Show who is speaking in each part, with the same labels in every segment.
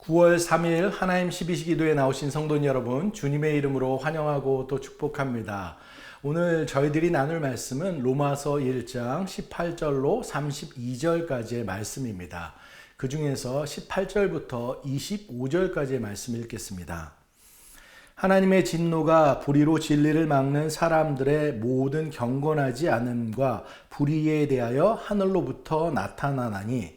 Speaker 1: 9월 3일 하나님 12시기도에 나오신 성도님 여러분, 주님의 이름으로 환영하고 또 축복합니다. 오늘 저희들이 나눌 말씀은 로마서 1장 18절로 32절까지의 말씀입니다. 그 중에서 18절부터 25절까지의 말씀 읽겠습니다. 하나님의 진노가 불의로 진리를 막는 사람들의 모든 경건하지 않음과 불의에 대하여 하늘로부터 나타나나니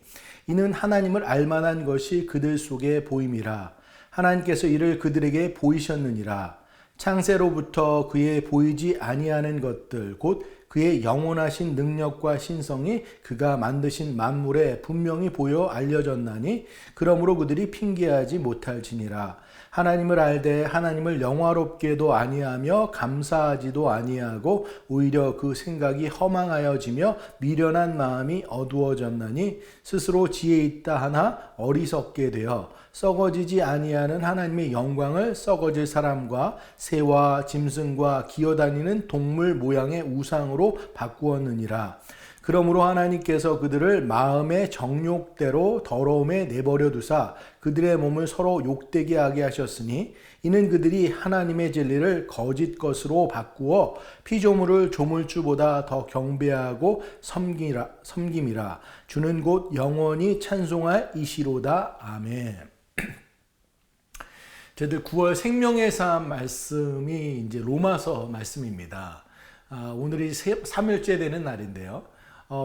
Speaker 1: 이는 하나님을 알만한 것이 그들 속에 보임이라. 하나님께서 이를 그들에게 보이셨느니라. 창세로부터 그의 보이지 아니하는 것들 곧 그의 영원하신 능력과 신성이 그가 만드신 만물에 분명히 보여 알려졌나니 그러므로 그들이 핑계하지 못할지니라. 하나님을 알되 하나님을 영화롭게도 아니하며 감사하지도 아니하고 오히려 그 생각이 허망하여지며 미련한 마음이 어두워졌나니 스스로 지혜 있다 하나 어리석게 되어 썩어지지 아니하는 하나님의 영광을 썩어질 사람과 새와 짐승과 기어다니는 동물 모양의 우상으로 바꾸었느니라. 그러므로 하나님께서 그들을 마음의 정욕대로 더러움에 내버려 두사 그들의 몸을 서로 욕되게 하게 하셨으니 이는 그들이 하나님의 진리를 거짓 것으로 바꾸어 피조물을 조물주보다 더 경배하고 섬김이라. 주는 곧 영원히 찬송할 이시로다. 아멘. 저희들 9월 생명의 삶 말씀이 이제 로마서 말씀입니다. 오늘이 3일째 되는 날인데요.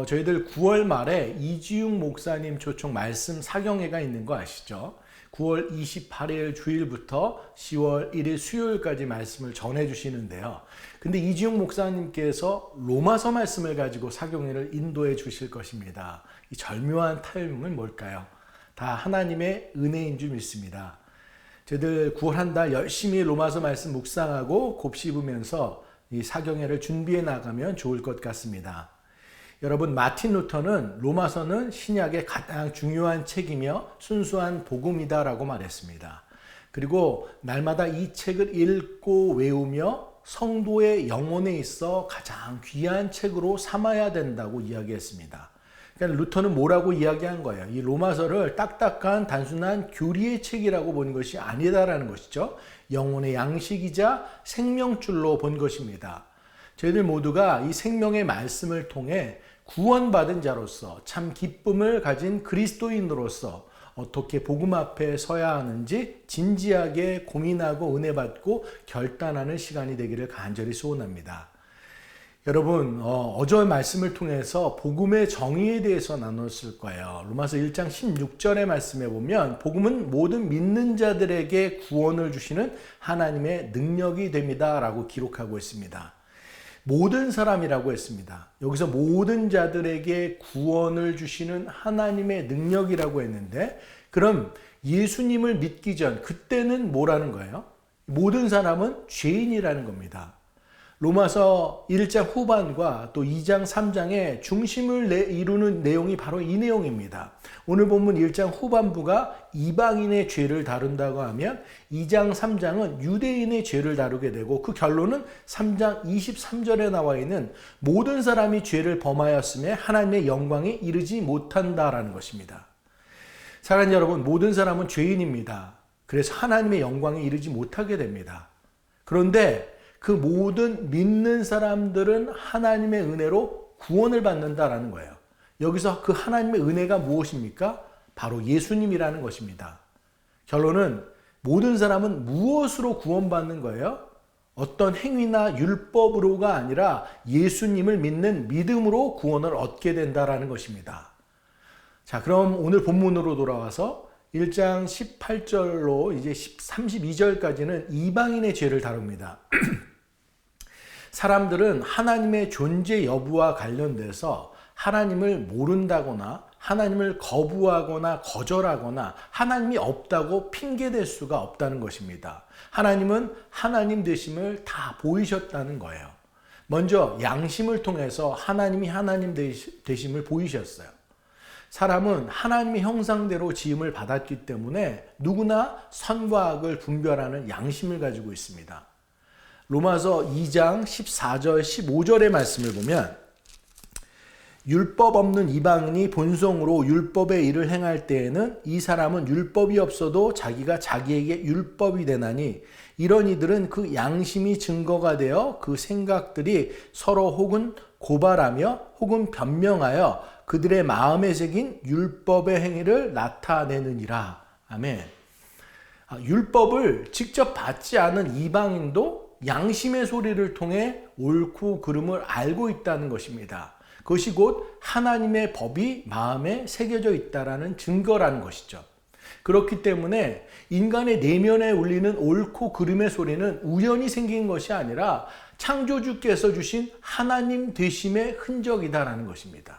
Speaker 1: 저희들 9월 말에 이지웅 목사님 초청 말씀 사경회가 있는 거 아시죠? 9월 28일 주일부터 10월 1일 수요일까지 말씀을 전해 주시는데요. 근데 이지웅 목사님께서 로마서 말씀을 가지고 사경회를 인도해 주실 것입니다. 이 절묘한 타이밍은 뭘까요? 다 하나님의 은혜인 줄 믿습니다. 저희들 9월 한 달 열심히 로마서 말씀 묵상하고 곱씹으면서 이 사경회를 준비해 나가면 좋을 것 같습니다. 여러분, 마틴 루터는 로마서는 신약의 가장 중요한 책이며 순수한 복음이다라고 말했습니다. 그리고 날마다 이 책을 읽고 외우며 성도의 영혼에 있어 가장 귀한 책으로 삼아야 된다고 이야기했습니다. 그러니까 루터는 뭐라고 이야기한 거예요? 이 로마서를 딱딱한 단순한 교리의 책이라고 본 것이 아니다라는 것이죠. 영혼의 양식이자 생명줄로 본 것입니다. 저희들 모두가 이 생명의 말씀을 통해 구원받은 자로서 참 기쁨을 가진 그리스도인으로서 어떻게 복음 앞에 서야 하는지 진지하게 고민하고 은혜 받고 결단하는 시간이 되기를 간절히 소원합니다. 여러분, 어제 말씀을 통해서 복음의 정의에 대해서 나눴을 거예요. 로마서 1장 16절의 말씀에 보면 복음은 모든 믿는 자들에게 구원을 주시는 하나님의 능력이 됩니다 라고 기록하고 있습니다. 모든 사람이라고 했습니다. 여기서 모든 자들에게 구원을 주시는 하나님의 능력이라고 했는데, 그럼 예수님을 믿기 전 그때는 뭐라는 거예요? 모든 사람은 죄인이라는 겁니다. 로마서 1장 후반과 또 2장 3장의 중심을 이루는 내용이 바로 이 내용입니다. 오늘 본문 1장 후반부가 이방인의 죄를 다룬다고 하면 2장 3장은 유대인의 죄를 다루게 되고 그 결론은 3장 23절에 나와 있는 모든 사람이 죄를 범하였음에 하나님의 영광에 이르지 못한다라는 것입니다. 사랑하는 여러분, 모든 사람은 죄인입니다. 그래서 하나님의 영광에 이르지 못하게 됩니다. 그런데 그 모든 믿는 사람들은 하나님의 은혜로 구원을 받는다라는 거예요. 여기서 그 하나님의 은혜가 무엇입니까? 바로 예수님이라는 것입니다. 결론은 모든 사람은 무엇으로 구원받는 거예요? 어떤 행위나 율법으로가 아니라 예수님을 믿는 믿음으로 구원을 얻게 된다라는 것입니다. 자, 그럼 오늘 본문으로 돌아와서 1장 18절로 이제 32절까지는 이방인의 죄를 다룹니다. 사람들은 하나님의 존재 여부와 관련돼서 하나님을 모른다거나 하나님을 거부하거나 거절하거나 하나님이 없다고 핑계댈 수가 없다는 것입니다. 하나님은 하나님 되심을 다 보이셨다는 거예요. 먼저 양심을 통해서 하나님이 하나님 되심을 보이셨어요. 사람은 하나님의 형상대로 지음을 받았기 때문에 누구나 선과 악을 분별하는 양심을 가지고 있습니다. 로마서 2장 14절 15절의 말씀을 보면 율법 없는 이방인이 본성으로 율법의 일을 행할 때에는 이 사람은 율법이 없어도 자기가 자기에게 율법이 되나니 이런 이들은 그 양심이 증거가 되어 그 생각들이 서로 혹은 고발하며 혹은 변명하여 그들의 마음에 새긴 율법의 행위를 나타내느니라. 아멘. 율법을 직접 받지 않은 이방인도 양심의 소리를 통해 옳고 그름을 알고 있다는 것입니다. 그것이 곧 하나님의 법이 마음에 새겨져 있다는 증거라는 것이죠. 그렇기 때문에 인간의 내면에 울리는 옳고 그름의 소리는 우연히 생긴 것이 아니라 창조주께서 주신 하나님 되심의 흔적이다라는 것입니다.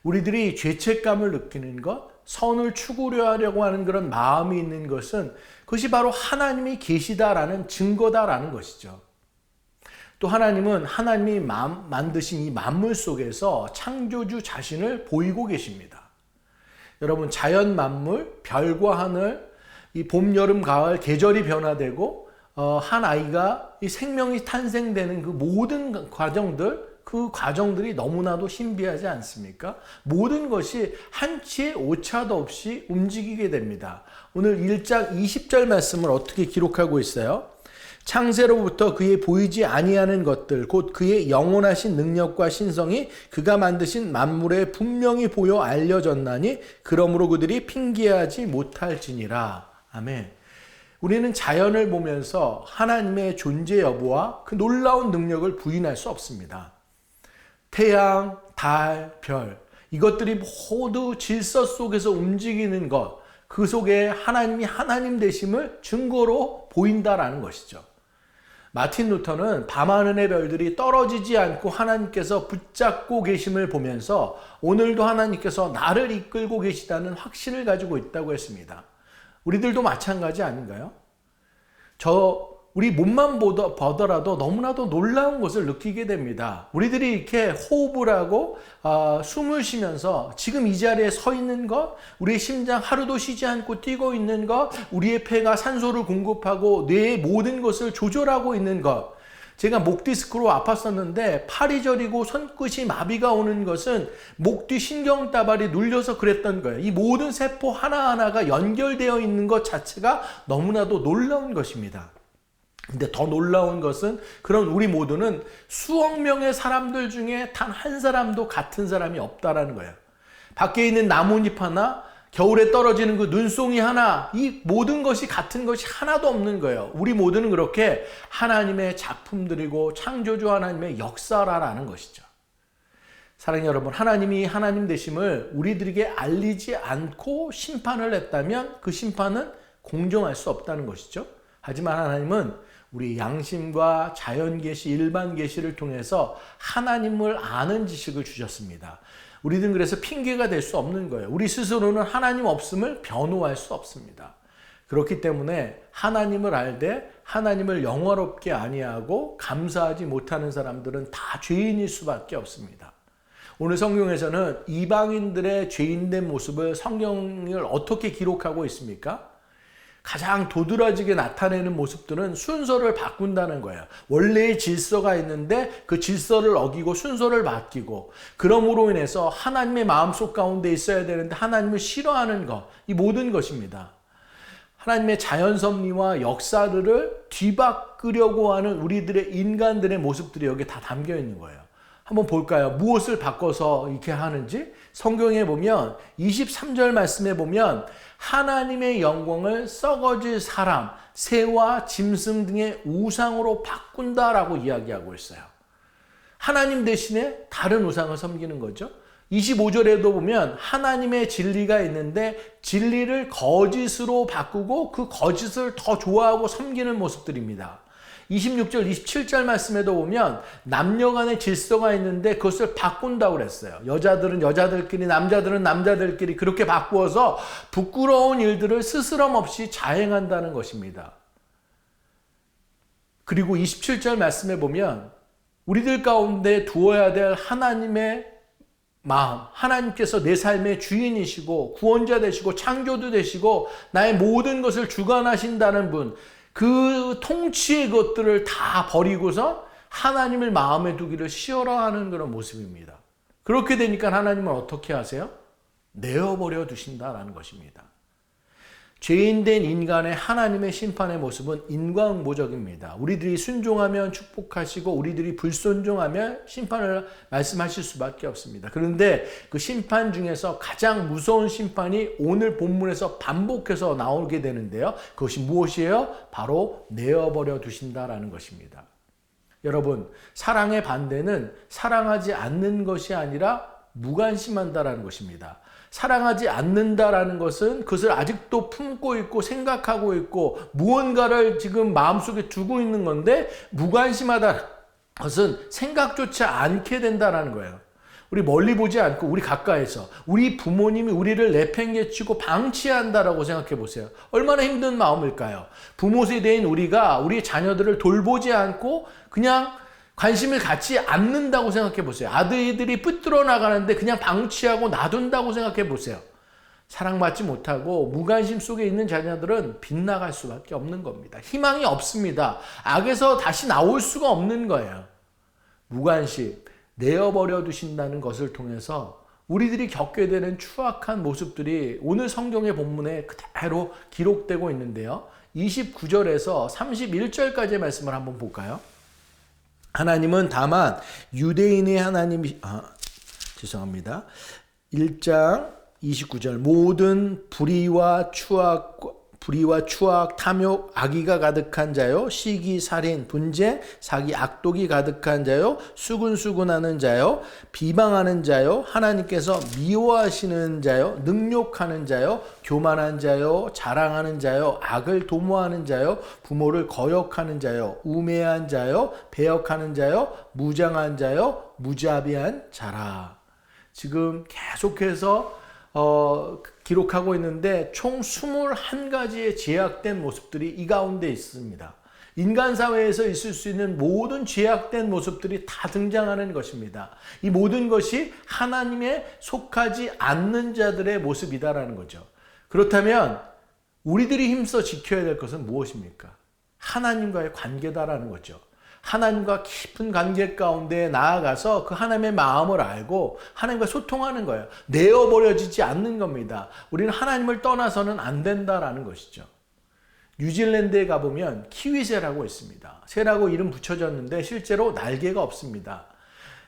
Speaker 1: 우리들이 죄책감을 느끼는 것, 선을 추구려 하려고 하는 그런 마음이 있는 것은 그것이 바로 하나님이 계시다라는 증거다라는 것이죠. 또 하나님은 하나님이 만드신 이 만물 속에서 창조주 자신을 보이고 계십니다. 여러분, 자연 만물, 별과 하늘, 이 봄, 여름, 가을 계절이 변화되고 한 아이가 이 생명이 탄생되는 그 모든 과정들, 그 과정들이 너무나도 신비하지 않습니까? 모든 것이 한치의 오차도 없이 움직이게 됩니다. 오늘 1장 20절 말씀을 어떻게 기록하고 있어요? 창세로부터 그의 보이지 아니하는 것들 곧 그의 영원하신 능력과 신성이 그가 만드신 만물에 분명히 보여 알려졌나니 그러므로 그들이 핑계하지 못할지니라. 아멘. 우리는 자연을 보면서 하나님의 존재 여부와 그 놀라운 능력을 부인할 수 없습니다. 태양, 달, 별 이것들이 모두 질서 속에서 움직이는 것, 그 속에 하나님이 하나님 되심을 증거로 보인다라는 것이죠. 마틴 루터는 밤하늘의 별들이 떨어지지 않고 하나님께서 붙잡고 계심을 보면서 오늘도 하나님께서 나를 이끌고 계시다는 확신을 가지고 있다고 했습니다. 우리들도 마찬가지 아닌가요? 우리 몸만 보더라도 너무나도 놀라운 것을 느끼게 됩니다. 우리들이 이렇게 호흡을 하고 숨을 쉬면서 지금 이 자리에 서 있는 것, 우리의 심장 하루도 쉬지 않고 뛰고 있는 것, 우리의 폐가 산소를 공급하고 뇌의 모든 것을 조절하고 있는 것. 제가 목 디스크로 아팠었는데 팔이 저리고 손끝이 마비가 오는 것은 목 뒤 신경다발이 눌려서 그랬던 거예요. 이 모든 세포 하나하나가 연결되어 있는 것 자체가 너무나도 놀라운 것입니다. 근데 더 놀라운 것은 그런 우리 모두는 수억 명의 사람들 중에 단 한 사람도 같은 사람이 없다라는 거예요. 밖에 있는 나뭇잎 하나, 겨울에 떨어지는 그 눈송이 하나, 이 모든 것이 같은 것이 하나도 없는 거예요. 우리 모두는 그렇게 하나님의 작품들이고 창조주 하나님의 역사라는 것이죠. 사랑하는 여러분, 하나님이 하나님 되심을 우리들에게 알리지 않고 심판을 했다면 그 심판은 공정할 수 없다는 것이죠. 하지만 하나님은 우리 양심과 자연계시, 일반계시를 통해서 하나님을 아는 지식을 주셨습니다. 우리는 그래서 핑계가 될 수 없는 거예요. 우리 스스로는 하나님 없음을 변호할 수 없습니다. 그렇기 때문에 하나님을 알되 하나님을 영화롭게 아니하고 감사하지 못하는 사람들은 다 죄인일 수밖에 없습니다. 오늘 성경에서는 이방인들의 죄인된 모습을 성경을 어떻게 기록하고 있습니까? 가장 도드라지게 나타내는 모습들은 순서를 바꾼다는 거예요. 원래의 질서가 있는데 그 질서를 어기고 순서를 바뀌고, 그러므로 인해서 하나님의 마음속 가운데 있어야 되는데 하나님을 싫어하는 것, 이 모든 것입니다. 하나님의 자연 섭리와 역사들을 뒤바꾸려고 하는 우리들의 인간들의 모습들이 여기에 다 담겨 있는 거예요. 한번 볼까요? 무엇을 바꿔서 이렇게 하는지? 성경에 보면 23절 말씀에 보면 하나님의 영광을 썩어질 사람, 새와 짐승 등의 우상으로 바꾼다라고 이야기하고 있어요. 하나님 대신에 다른 우상을 섬기는 거죠. 25절에도 보면 하나님의 진리가 있는데 진리를 거짓으로 바꾸고 그 거짓을 더 좋아하고 섬기는 모습들입니다. 26절, 27절 말씀에도 보면 남녀 간의 질서가 있는데 그것을 바꾼다고 그랬어요. 여자들은 여자들끼리, 남자들은 남자들끼리 그렇게 바꾸어서 부끄러운 일들을 스스럼 없이 자행한다는 것입니다. 그리고 27절 말씀에 보면 우리들 가운데 두어야 될 하나님의 마음, 하나님께서 내 삶의 주인이시고 구원자 되시고 창조도 되시고 나의 모든 것을 주관하신다는 분, 그 통치의 것들을 다 버리고서 하나님을 마음에 두기를 쉬어라 하는 그런 모습입니다. 그렇게 되니까 하나님은 어떻게 하세요? 내어버려 두신다라는 것입니다. 죄인된 인간의 하나님의 심판의 모습은 인과응보적입니다. 우리들이 순종하면 축복하시고 우리들이 불순종하면 심판을 말씀하실 수밖에 없습니다. 그런데 그 심판 중에서 가장 무서운 심판이 오늘 본문에서 반복해서 나오게 되는데요. 그것이 무엇이에요? 바로 내어버려 두신다라는 것입니다. 여러분, 사랑의 반대는 사랑하지 않는 것이 아니라 무관심한다라는 것입니다. 사랑하지 않는다라는 것은 그것을 아직도 품고 있고 생각하고 있고 무언가를 지금 마음속에 두고 있는 건데, 무관심하다는 것은 생각조차 않게 된다라는 거예요. 우리 멀리 보지 않고 우리 가까이서 우리 부모님이 우리를 내팽개치고 방치한다라고 생각해 보세요. 얼마나 힘든 마음일까요? 부모 세대인 우리가 우리 자녀들을 돌보지 않고 그냥 관심을 갖지 않는다고 생각해 보세요. 아들들이 삐뚤어 나가는데 그냥 방치하고 놔둔다고 생각해 보세요. 사랑받지 못하고 무관심 속에 있는 자녀들은 빗나갈 수밖에 없는 겁니다. 희망이 없습니다. 악에서 다시 나올 수가 없는 거예요. 무관심, 내어버려 두신다는 것을 통해서 우리들이 겪게 되는 추악한 모습들이 오늘 성경의 본문에 그대로 기록되고 있는데요. 29절에서 31절까지의 말씀을 한번 볼까요? 하나님은 다만 유대인의 하나님이 죄송합니다. 1장 29절 모든 불의와 추악, 탐욕, 악의가 가득한 자요, 시기, 살인, 분쟁, 사기, 악독이 가득한 자요, 수군수군하는 자요, 비방하는 자요, 하나님께서 미워하시는 자요, 능욕하는 자요, 교만한 자요, 자랑하는 자요, 악을 도모하는 자요, 부모를 거역하는 자요, 우매한 자요, 배역하는 자요, 무장한 자요, 무자비한 자라. 지금 계속해서 기록하고 있는데 총 21가지의 제약된 모습들이 이 가운데 있습니다. 인간 사회에서 있을 수 있는 모든 제약된 모습들이 다 등장하는 것입니다. 이 모든 것이 하나님에 속하지 않는 자들의 모습이다라는 거죠. 그렇다면 우리들이 힘써 지켜야 될 것은 무엇입니까? 하나님과의 관계다라는 거죠. 하나님과 깊은 관계 가운데 나아가서 그 하나님의 마음을 알고 하나님과 소통하는 거예요. 내어버려지지 않는 겁니다. 우리는 하나님을 떠나서는 안 된다라는 것이죠. 뉴질랜드에 가보면 키위새라고 있습니다. 새라고 이름 붙여졌는데 실제로 날개가 없습니다.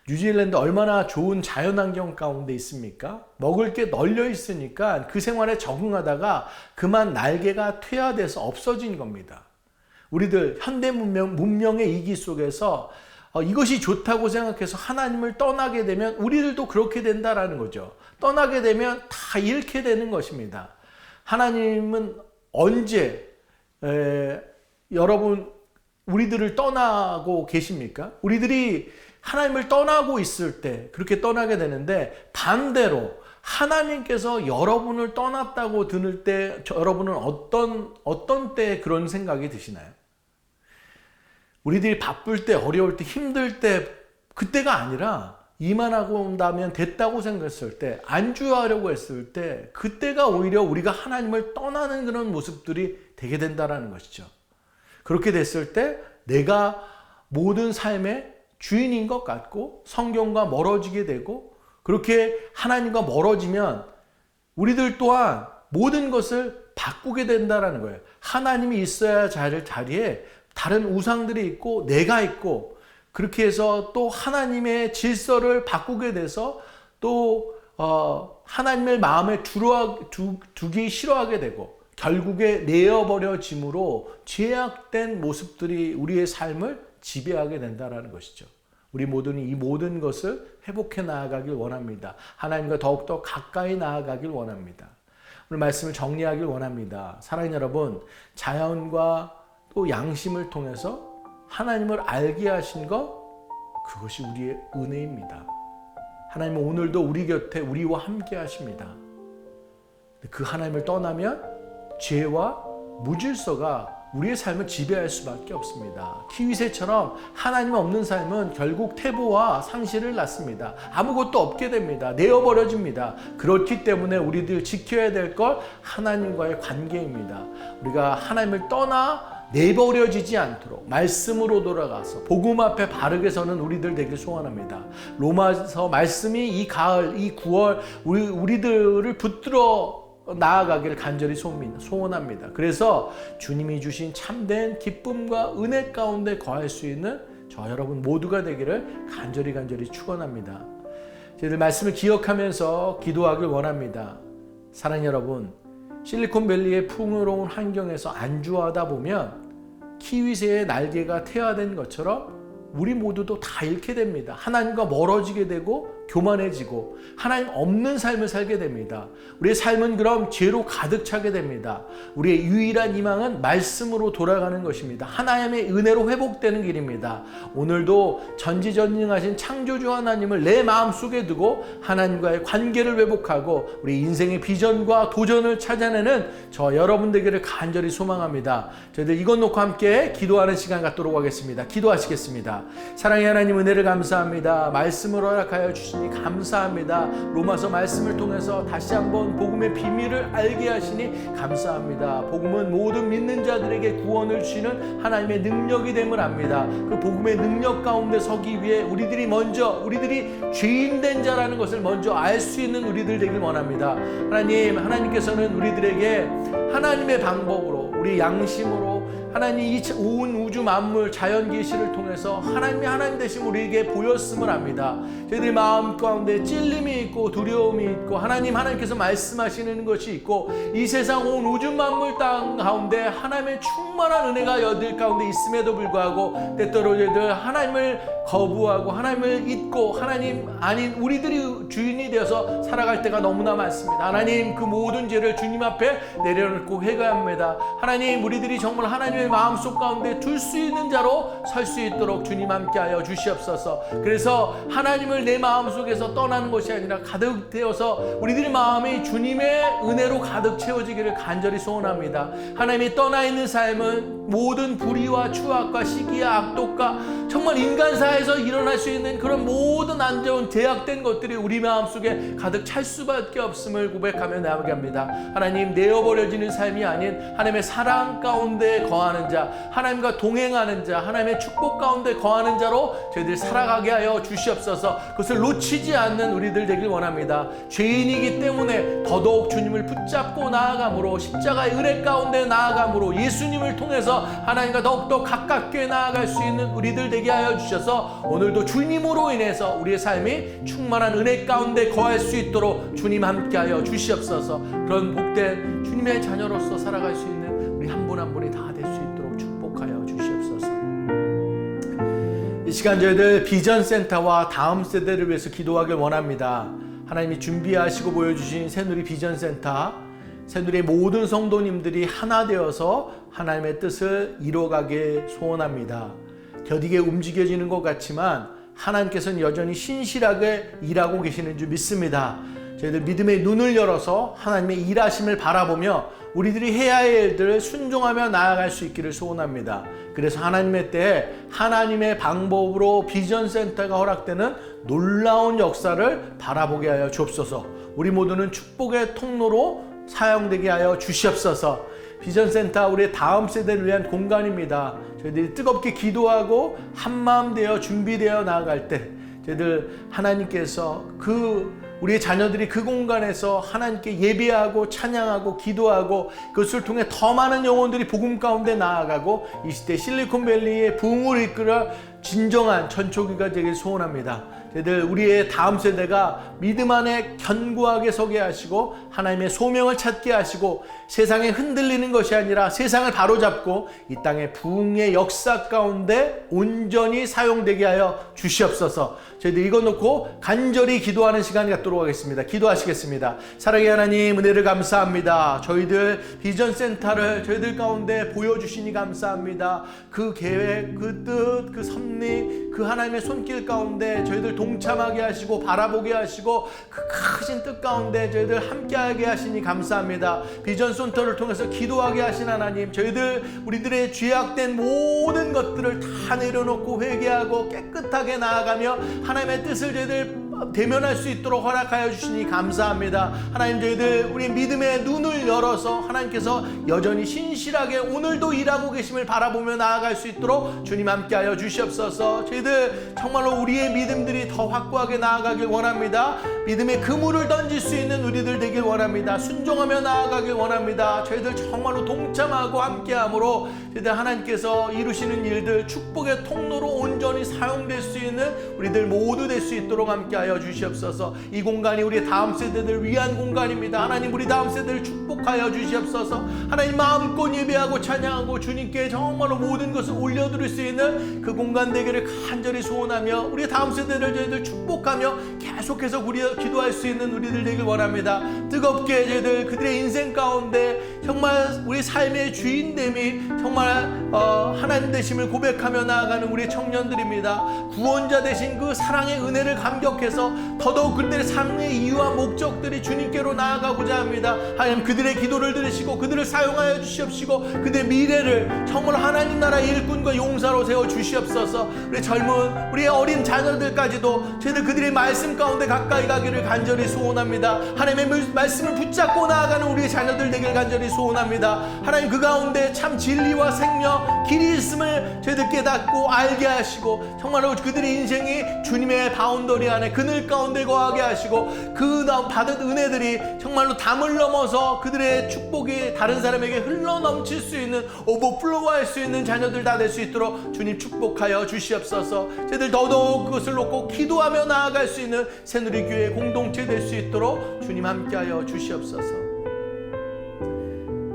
Speaker 1: 뉴질랜드 얼마나 좋은 자연환경 가운데 있습니까? 먹을 게 널려 있으니까 그 생활에 적응하다가 그만 날개가 퇴화돼서 없어진 겁니다. 우리들 현대 문명의 이기 속에서 이것이 좋다고 생각해서 하나님을 떠나게 되면 우리들도 그렇게 된다라는 거죠. 떠나게 되면 다 잃게 되는 것입니다. 하나님은 언제 여러분 우리들을 떠나고 계십니까? 우리들이 하나님을 떠나고 있을 때 그렇게 떠나게 되는데, 반대로 하나님께서 여러분을 떠났다고 들을 때 여러분은 어떤 때 그런 생각이 드시나요? 우리들이 바쁠 때, 어려울 때, 힘들 때, 그때가 아니라 이만하고 온다면 됐다고 생각했을 때, 안주하려고 했을 때, 그때가 오히려 우리가 하나님을 떠나는 그런 모습들이 되게 된다는 것이죠. 그렇게 됐을 때 내가 모든 삶의 주인인 것 같고 성경과 멀어지게 되고, 그렇게 하나님과 멀어지면 우리들 또한 모든 것을 바꾸게 된다는 거예요. 하나님이 있어야 할 자리에 다른 우상들이 있고 내가 있고, 그렇게 해서 또 하나님의 질서를 바꾸게 돼서 또 하나님의 마음에 두기 싫어하게 되고 결국에 내어버려짐으로 죄악된 모습들이 우리의 삶을 지배하게 된다는 것이죠. 우리 모두는 이 모든 것을 회복해 나아가길 원합니다. 하나님과 더욱더 가까이 나아가길 원합니다. 오늘 말씀을 정리하길 원합니다. 사랑하는 여러분, 자연과 또 양심을 통해서 하나님을 알게 하신 것, 그것이 우리의 은혜입니다. 하나님은 오늘도 우리 곁에 우리와 함께 하십니다. 그 하나님을 떠나면 죄와 무질서가 우리의 삶을 지배할 수밖에 없습니다. 키위새처럼 하나님 없는 삶은 결국 태보와 상실을 낳습니다. 아무것도 없게 됩니다. 내어버려집니다. 그렇기 때문에 우리들 지켜야 될 것, 하나님과의 관계입니다. 우리가 하나님을 떠나 내버려지지 않도록 말씀으로 돌아가서 복음 앞에 바르게 서는 우리들 되길 소원합니다. 로마서 말씀이 이 가을, 이 9월 우리들을 붙들어 나아가기를 간절히 소원합니다. 그래서 주님이 주신 참된 기쁨과 은혜 가운데 거할 수 있는 저 여러분 모두가 되기를 간절히 축원합니다. 저희들 말씀을 기억하면서 기도하길 원합니다. 사랑하는 여러분, 실리콘밸리의 풍요로운 환경에서 안주하다 보면 키위새의 날개가 태화된 것처럼 우리 모두도 다 잃게 됩니다. 하나님과 멀어지게 되고 교만해지고 하나님 없는 삶을 살게 됩니다. 우리의 삶은 그럼 죄로 가득 차게 됩니다. 우리의 유일한 희망은 말씀으로 돌아가는 것입니다. 하나님의 은혜로 회복되는 길입니다. 오늘도 전지전능하신 창조주 하나님을 내 마음속에 두고 하나님과의 관계를 회복하고 우리 인생의 비전과 도전을 찾아내는 저 여러분 되기를 간절히 소망합니다. 저희들 이것 놓고 함께 기도하는 시간 갖도록 하겠습니다. 기도하시겠습니다. 사랑의 하나님, 은혜를 감사합니다. 말씀을 허락하여 주시니 감사합니다. 로마서 말씀을 통해서 다시 한번 복음의 비밀을 알게 하시니 감사합니다. 복음은 모든 믿는 자들에게 구원을 주시는 하나님의 능력이 됨을 압니다. 그 복음의 능력 가운데 서기 위해 우리들이 죄인된 자라는 것을 먼저 알 수 있는 우리들 되길 원합니다. 하나님께서는 우리들에게 하나님의 방법으로, 우리 양심으로 하나님 이 온 우주 만물 자연 계시를 통해서 하나님의 하나님 되심 우리에게 보였음을 압니다. 저희들의 마음 가운데 찔림이 있고 두려움이 있고 하나님께서 말씀하시는 것이 있고 이 세상 온 우주 만물 땅 가운데 하나님의 충만한 은혜가 여들 가운데 있음에도 불구하고 때때로 저희들 하나님을 거부하고 하나님을 잊고 하나님 아닌 우리들이 주인이 되어서 살아갈 때가 너무나 많습니다. 하나님, 그 모든 죄를 주님 앞에 내려놓고 회개합니다. 하나님, 우리들이 정말 하나님의 마음속 가운데 둘 수 있는 자로 설 수 있도록 주님 함께하여 주시옵소서. 그래서 하나님을 내 마음속에서 떠나는 것이 아니라 가득 되어서 우리들의 마음이 주님의 은혜로 가득 채워지기를 간절히 소원합니다. 하나님이 떠나 있는 삶은 모든 불의와 추악과 시기와 악독과 정말 인간사에서 일어날 수 있는 그런 모든 안 좋은 제약된 것들이 우리 마음속에 가득 찰 수밖에 없음을 고백하며 나아갑니다. 하나님, 내어버려지는 삶이 아닌 하나님의 사랑 가운데 거하는 자, 하나님과 동행하는 자, 하나님의 축복 가운데 거하는 자로 저희들 살아가게 하여 주시옵소서. 그것을 놓치지 않는 우리들 되길 원합니다. 죄인이기 때문에 더더욱 주님을 붙잡고 나아감으로, 십자가의 은혜 가운데 나아감으로, 예수님을 통해서 하나님과 더욱더 가깝게 나아갈 수 있는 우리들 되게 하여 주셔서 오늘도 주님으로 인해서 우리의 삶이 충만한 은혜 가운데 거할 수 있도록 주님 함께하여 주시옵소서. 그런 복된 주님의 자녀로서 살아갈 수 있는 우리 한 분 한 분이 다 될 수 있도록 축복하여 주시옵소서. 이 시간 저희들 비전센터와 다음 세대를 위해서 기도하길 원합니다. 하나님이 준비하시고 보여주신 새누리 비전센터, 새누리의 모든 성도님들이 하나 되어서 하나님의 뜻을 이루어가길 소원합니다. 더디게 움직여지는 것 같지만 하나님께서는 여전히 신실하게 일하고 계시는 줄 믿습니다. 저희들 믿음의 눈을 열어서 하나님의 일하심을 바라보며 우리들이 해야 할 일들을 순종하며 나아갈 수 있기를 소원합니다. 그래서 하나님의 때에 하나님의 방법으로 비전센터가 허락되는 놀라운 역사를 바라보게 하여 주옵소서. 우리 모두는 축복의 통로로 사용되게 하여 주시옵소서. 비전센터 우리의 다음 세대를 위한 공간입니다. 저희들이 뜨겁게 기도하고 한마음 되어 준비되어 나아갈 때 저희들 하나님께서 우리의 자녀들이 그 공간에서 하나님께 예배하고 찬양하고 기도하고 그것을 통해 더 많은 영혼들이 복음 가운데 나아가고 이 시대 실리콘밸리의 부흥을 이끌어 진정한 전초기가 되길 소원합니다. 저희들 우리의 다음 세대가 믿음 안에 견고하게 서게 하시고 하나님의 소명을 찾게 하시고 세상에 흔들리는 것이 아니라 세상을 바로잡고 이 땅의 부흥의 역사 가운데 온전히 사용되게 하여 주시옵소서. 저희들 이거 놓고 간절히 기도하는 시간 갖도록 하겠습니다. 기도하시겠습니다. 사랑의 하나님, 은혜를 감사합니다. 저희들 비전센터를 저희들 가운데 보여주시니 감사합니다. 그 계획, 그 뜻, 그 섭리, 그 하나님의 손길 가운데 저희들 동참하게 하시고 바라보게 하시고 그 크신 뜻 가운데 저희들 함께하게 하시니 감사합니다. 비전센터를 통해서 기도하게 하신 하나님, 저희들 우리들의 죄악된 모든 것들을 다 내려놓고 회개하고 깨끗하게 나아가며 하나님의 뜻을 저희들 대면할 수 있도록 허락하여 주시니 감사합니다. 하나님, 저희들 우리 믿음의 눈을 열어서 하나님께서 여전히 신실하게 오늘도 일하고 계심을 바라보며 나아갈 수 있도록 주님 함께하여 주시옵소서. 저희들 정말로 우리의 믿음들이 더 확고하게 나아가길 원합니다. 믿음의 그물을 던질 수 있는 우리들 되길 원합니다. 순종하며 나아가길 원합니다. 저희들 정말로 동참하고 함께함으로 저희들 하나님께서 이루시는 일들 축복의 통로로 온전히 사용될 수 있는 우리들 모두 될 수 있도록 함께하여 주시옵소서. 이 공간이 우리 다음 세대들 위한 공간입니다. 하나님, 우리 다음 세대를 축복하여 주시옵소서. 하나님, 마음껏 예배하고 찬양하고 주님께 정말로 모든 것을 올려드릴 수 있는 그 공간 되기를 간절히 소원하며 우리 다음 세대를 저희들 축복하며 계속해서 기도할 수 있는 우리들 되길 원합니다. 뜨겁게 저희들 그들의 인생 가운데 정말 우리 삶의 주인됨이 정말 하나님 되심을 고백하며 나아가는 우리 청년들입니다. 구원자 되신 그 사랑의 은혜를 감격해서 더더욱 그들의 삶의 이유와 목적들이 주님께로 나아가고자 합니다. 하나님, 그들의 기도를 들으시고 그들을 사용하여 주시옵시고 그들의 미래를 정말 하나님 나라의 일꾼과 용사로 세워 주시옵소서. 우리 젊은 우리의 어린 자녀들까지도 저희들 그들의 말씀 가운데 가까이 가기를 간절히 소원합니다. 하나님의 말씀을 붙잡고 나아가는 우리의 자녀들 되길 간절히 소원합니다. 하나님, 그 가운데 참 진리와 생명 길이 있음을 저희들 깨닫고 알게 하시고 정말로 그들의 인생이 주님의 바운더리 안에 그늘 가운데 거하게 하시고 그 받은 은혜들이 정말로 담을 넘어서 그들의 축복이 다른 사람에게 흘러 넘칠 수 있는 오버플로우할 수 있는 자녀들 다 될 수 있도록 주님 축복하여 주시옵소서. 저희들 더더욱 그것을 놓고 기도하며 나아갈 수 있는 새누리교회 공동체 될 수 있도록 주님 함께하여 주시옵소서.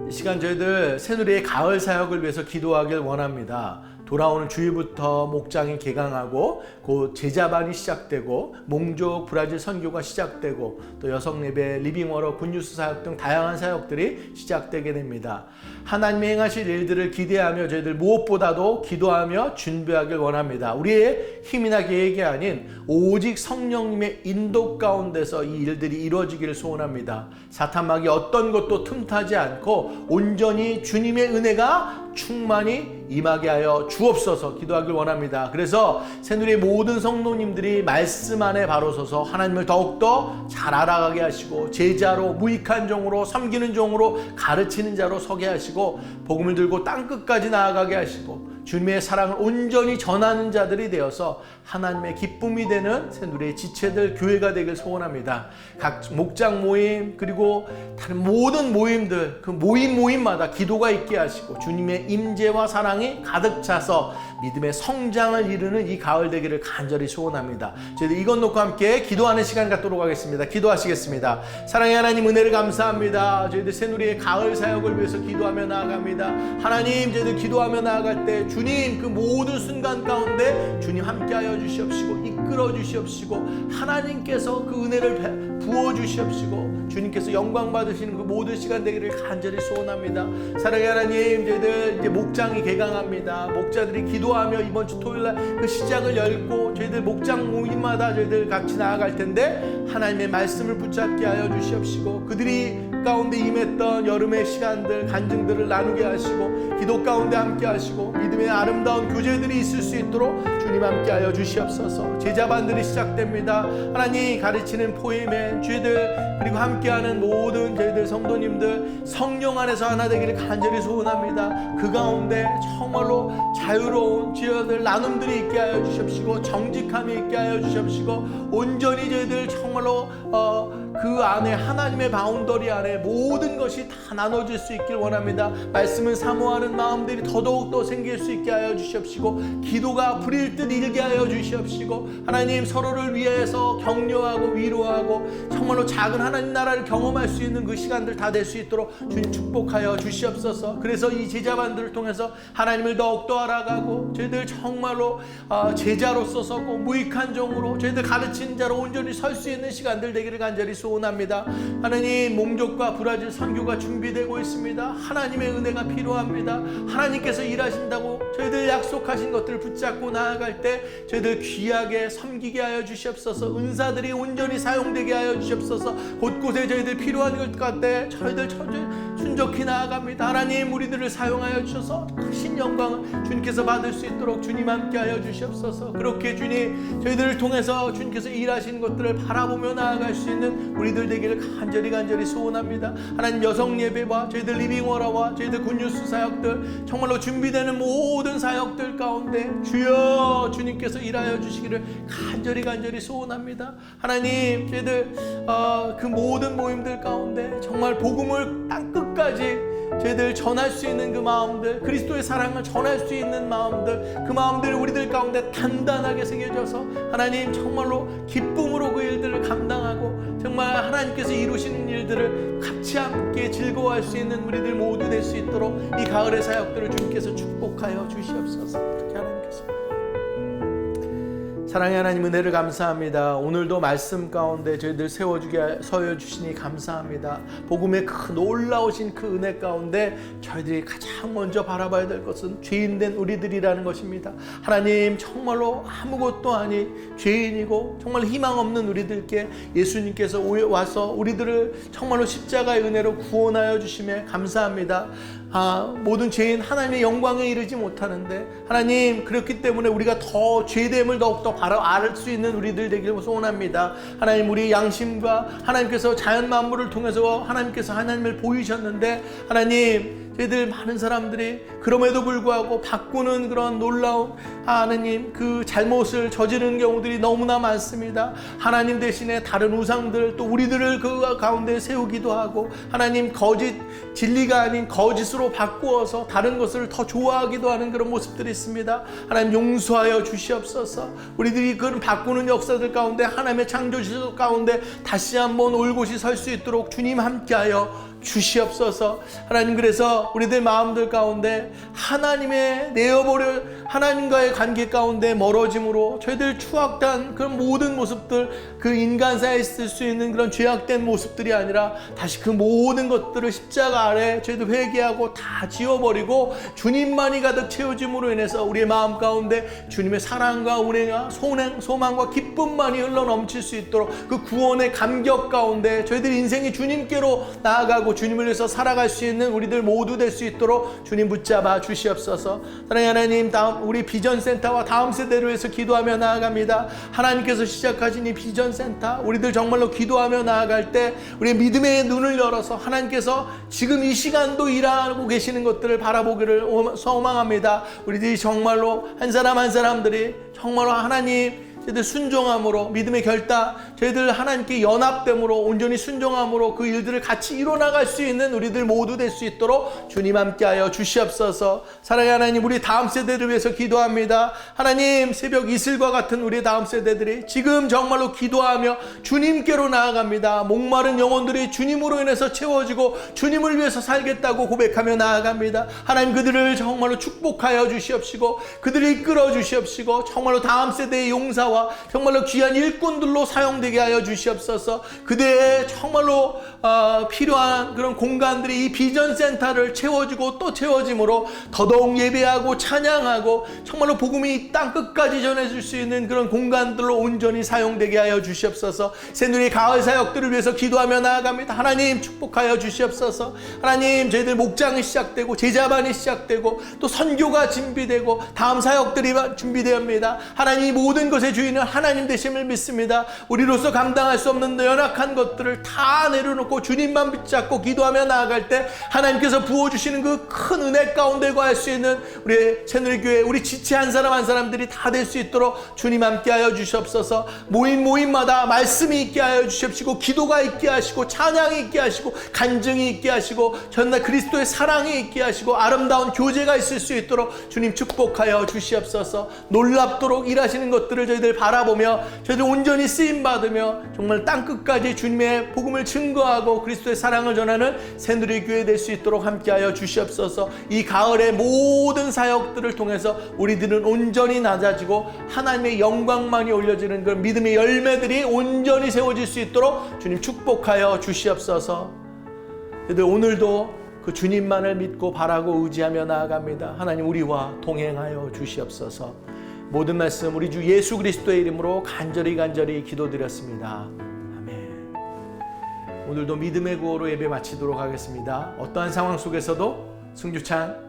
Speaker 1: 이 시간 저희들 새누리의 가을 사역을 위해서 기도하길 원합니다. 돌아오는 주일부터 목장이 개강하고 곧 제자반이 시작되고 몽족 브라질 선교가 시작되고 또 여성 예배, 리빙워러, 굿뉴스 사역 등 다양한 사역들이 시작되게 됩니다. 하나님이 행하실 일들을 기대하며 저희들 무엇보다도 기도하며 준비하길 원합니다. 우리의 힘이나 계획이 아닌 오직 성령님의 인도 가운데서 이 일들이 이루어지기를 소원합니다. 사탄막이 어떤 것도 틈타지 않고 온전히 주님의 은혜가 충만히 임하게 하여 주옵소서 기도하길 원합니다. 그래서 새누리의 모든 성도님들이 말씀 안에 바로 서서 하나님을 더욱더 잘 알아가게 하시고 제자로 무익한 종으로 섬기는 종으로 가르치는 자로 서게 하시고 복음을 들고 땅끝까지 나아가게 하시고 주님의 사랑을 온전히 전하는 자들이 되어서 하나님의 기쁨이 되는 새누리의 지체들 교회가 되길 소원합니다. 각 목장 모임 그리고 다른 모든 모임들 그 모임마다 기도가 있게 하시고 주님의 임재와 사랑이 가득 차서 믿음의 성장을 이루는 이 가을 되기를 간절히 소원합니다. 저희들 이것 놓고 함께 기도하는 시간 갖도록 하겠습니다. 기도하시겠습니다. 사랑의 하나님, 은혜를 감사합니다. 저희들 새누리의 가을 사역을 위해서 기도하며 나아갑니다. 하나님, 저희들 기도하며 나아갈 때 주님 그 모든 순간 가운데 주님 함께하여 주시옵시고 이끌어 주시옵시고 하나님께서 그 은혜를 부어 주시옵시고 주님께서 영광 받으시는 그 모든 시간 되기를 간절히 소원합니다. 사랑의 하나님, 저희들 이제 목장이 개강합니다. 목자들이 기도하며 이번 주 토요일날 그 시작을 열고 저희들 목장 모임마다 저희들 같이 나아갈 텐데 하나님의 말씀을 붙잡게 하여 주시옵시고 그들이 가운데 임했던 여름의 시간들 간증들을 나누게 하시고 기도 가운데 함께 하시고 믿음의 아름다운 교제들이 있을 수 있도록 주님 함께 하여 주시옵소서. 제자반들이 시작됩니다. 하나님 가르치는 포이맨 저희들 그리고 함께하는 모든 저희들 성도님들 성령 안에서 하나 되기를 간절히 소원합니다. 그 가운데 정말로 자유로운 지혜들 나눔들이 있게 하여 주시옵시고 정직함이 있게 하여 주시옵시고 온전히 저희들 정말로 그 안에 하나님의 바운더리 안에 모든 것이 다 나눠질 수 있길 원합니다. 말씀을 사모하는 마음들이 더더욱 더 생길 수 있게 하여 주시옵시고 기도가 불일 듯 일게 하여 주시옵시고 하나님 서로를 위해서 격려하고 위로하고 정말로 작은 하나님 나라를 경험할 수 있는 그 시간들 다 될 수 있도록 주님 축복하여 주시옵소서. 그래서 이 제자반들을 통해서 하나님을 더욱더 알아가고 저희들 정말로 제자로서 서고 무익한 종으로 저희들 가르치는 자로 온전히 설 수 있는 시간들 되기를 간절히 소원합니다. 하나님 몽족과 브라질 선교가 준비되고 있습니다. 하나님의 은혜가 필요합니다. 하나님께서 일하신다고 저희들 약속하신 것들을 붙잡고 나아갈 때 저희들 귀하게 섬기게 하여 주시옵소서. 은사들이 온전히 사용되게 하여 주시옵소서. 곳곳에 저희들 필요한 것 같아 저희들 순종히 나아갑니다. 하나님 우리들을 사용하여 주셔서 크신 영광을 주님께서 받을 수 있도록 주님 함께하여 주시옵소서. 그렇게 주님 저희들을 통해서 주님께서 일하시는 것들을 바라보며 나아갈 수 있는 우리들 되기를 간절히 소원합니다. 하나님 여성 예배와 저희들 리빙워라와 저희들 굿뉴스 사역들 정말로 준비되는 모든 사역들 가운데 주여 주님께서 일하여 주시기를 간절히 소원합니다. 하나님 저희들 그 모든 모임들 가운데 정말 복음을 땅끝까지 저희들 전할 수 있는 그 마음들, 그리스도의 사랑을 전할 수 있는 마음들, 그 마음들이 우리들 가운데 단단하게 새겨져서 하나님 정말로 기쁨으로 그 일들을 감당하고 정말 하나님께서 이루시는 일들을 같이 함께 즐거워할 수 있는 우리들 모두 될 수 있도록 이 가을의 사역들을 주님께서 축복하여 주시옵소서. 그렇게 하나님께서 사랑의 하나님 은혜를 감사합니다. 오늘도 말씀 가운데 저희들 세워주시니 감사합니다. 복음의 그 놀라우신 그 은혜 가운데 저희들이 가장 먼저 바라봐야 될 것은 죄인된 우리들이라는 것입니다. 하나님 정말로 아무것도 아닌 죄인이고 정말 희망 없는 우리들께 예수님께서 와서 우리들을 정말로 십자가의 은혜로 구원하여 주심에 감사합니다. 모든 죄인 하나님의 영광에 이르지 못하는데 하나님 그렇기 때문에 우리가 더 죄됨을 더욱더 바로 알 수 있는 우리들 되기를 소원합니다. 하나님 우리 양심과 하나님께서 자연 만물을 통해서 하나님께서 하나님을 보이셨는데 하나님 저희들 많은 사람들이 그럼에도 불구하고 바꾸는 그런 놀라운 하나님 그 잘못을 저지르는 경우들이 너무나 많습니다. 하나님 대신에 다른 우상들 또 우리들을 그 가운데 세우기도 하고 하나님 거짓 진리가 아닌 거짓으로 바꾸어서 다른 것을 더 좋아하기도 하는 그런 모습들이 있습니다. 하나님 용서하여 주시옵소서. 우리들이 그런 바꾸는 역사들 가운데 하나님의 창조시설 가운데 다시 한번 올곧이 설 수 있도록 주님 함께하여 주시옵소서. 하나님 그래서 우리들 마음들 가운데 하나님의 내어버려 하나님과의 관계 가운데 멀어짐으로 저희들 추악된 그런 모든 모습들 그 인간사에 있을 수 있는 그런 죄악된 모습들이 아니라 다시 그 모든 것들을 십자가 아래 저희들 회개하고 다 지워버리고 주님만이 가득 채워짐으로 인해서 우리의 마음 가운데 주님의 사랑과 은혜와 소망과 기쁨만이 흘러넘칠 수 있도록 그 구원의 감격 가운데 저희들 인생이 주님께로 나아가고 주님을 위해서 살아갈 수 있는 우리들 모두 될 수 있도록 주님 붙잡아 주시옵소서. 사랑하는 하나님 우리 비전센터와 다음 세대를 위해서 기도하며 나아갑니다. 하나님께서 시작하신 이 비전센터 우리들 정말로 기도하며 나아갈 때 우리의 믿음의 눈을 열어서 하나님께서 지금 이 시간도 일하고 계시는 것들을 바라보기를 소망합니다. 우리들이 정말로 한 사람 한 사람들이 정말로 하나님 저희들 순종함으로 믿음의 결단 저희들 하나님께 연합됨으로 온전히 순종함으로 그 일들을 같이 이뤄나갈 수 있는 우리들 모두 될 수 있도록 주님 함께하여 주시옵소서. 사랑의 하나님 우리 다음 세대를 위해서 기도합니다. 하나님 새벽 이슬과 같은 우리 다음 세대들이 지금 정말로 기도하며 주님께로 나아갑니다. 목마른 영혼들이 주님으로 인해서 채워지고 주님을 위해서 살겠다고 고백하며 나아갑니다. 하나님 그들을 정말로 축복하여 주시옵시고 그들을 이끌어 주시옵시고 정말로 다음 세대의 용사와 정말로 귀한 일꾼들로 사용되게 하여 주시옵소서. 그대의 정말로 필요한 그런 공간들이 이 비전센터를 채워지고 또 채워짐으로 더더욱 예배하고 찬양하고 정말로 복음이 이 땅끝까지 전해줄 수 있는 그런 공간들로 온전히 사용되게 하여 주시옵소서. 새누리 가을 사역들을 위해서 기도하며 나아갑니다. 하나님 축복하여 주시옵소서. 하나님 저희들 목장이 시작되고 제자반이 시작되고 또 선교가 준비되고 다음 사역들이 준비되옵니다. 하나님 모든 것의 주인은 하나님 되심을 믿습니다. 우리로서 감당할 수 없는 연약한 것들을 다 내려놓고 주님만 붙잡고 기도하며 나아갈 때 하나님께서 부어주시는 그 큰 은혜 가운데 거할 수 있는 우리 새누리교회 우리 지체 한 사람 한 사람들이 다 될 수 있도록 주님 함께하여 주시옵소서. 모임마다 말씀이 있게 하여 주시옵시고 기도가 있게 하시고 찬양이 있게 하시고 간증이 있게 하시고 전날 그리스도의 사랑이 있게 하시고 아름다운 교제가 있을 수 있도록 주님 축복하여 주시옵소서. 놀랍도록 일하시는 것들을 저희들 바라보며 저희들 온전히 쓰임받으며 정말 땅끝까지 주님의 복음을 증거하고 그리스도의 사랑을 전하는 새누리교회 될 수 있도록 함께하여 주시옵소서. 이 가을의 모든 사역들을 통해서 우리들은 온전히 낮아지고 하나님의 영광만이 올려지는 그런 믿음의 열매들이 온전히 세워질 수 있도록 주님 축복하여 주시옵소서. 저희들 오늘도 그 주님만을 믿고 바라고 의지하며 나아갑니다. 하나님 우리와 동행하여 주시옵소서. 모든 말씀 우리 주 예수 그리스도의 이름으로 간절히 기도드렸습니다. 아멘. 오늘도 믿음의 구호로 예배 마치도록 하겠습니다. 어떠한 상황 속에서도 승주찬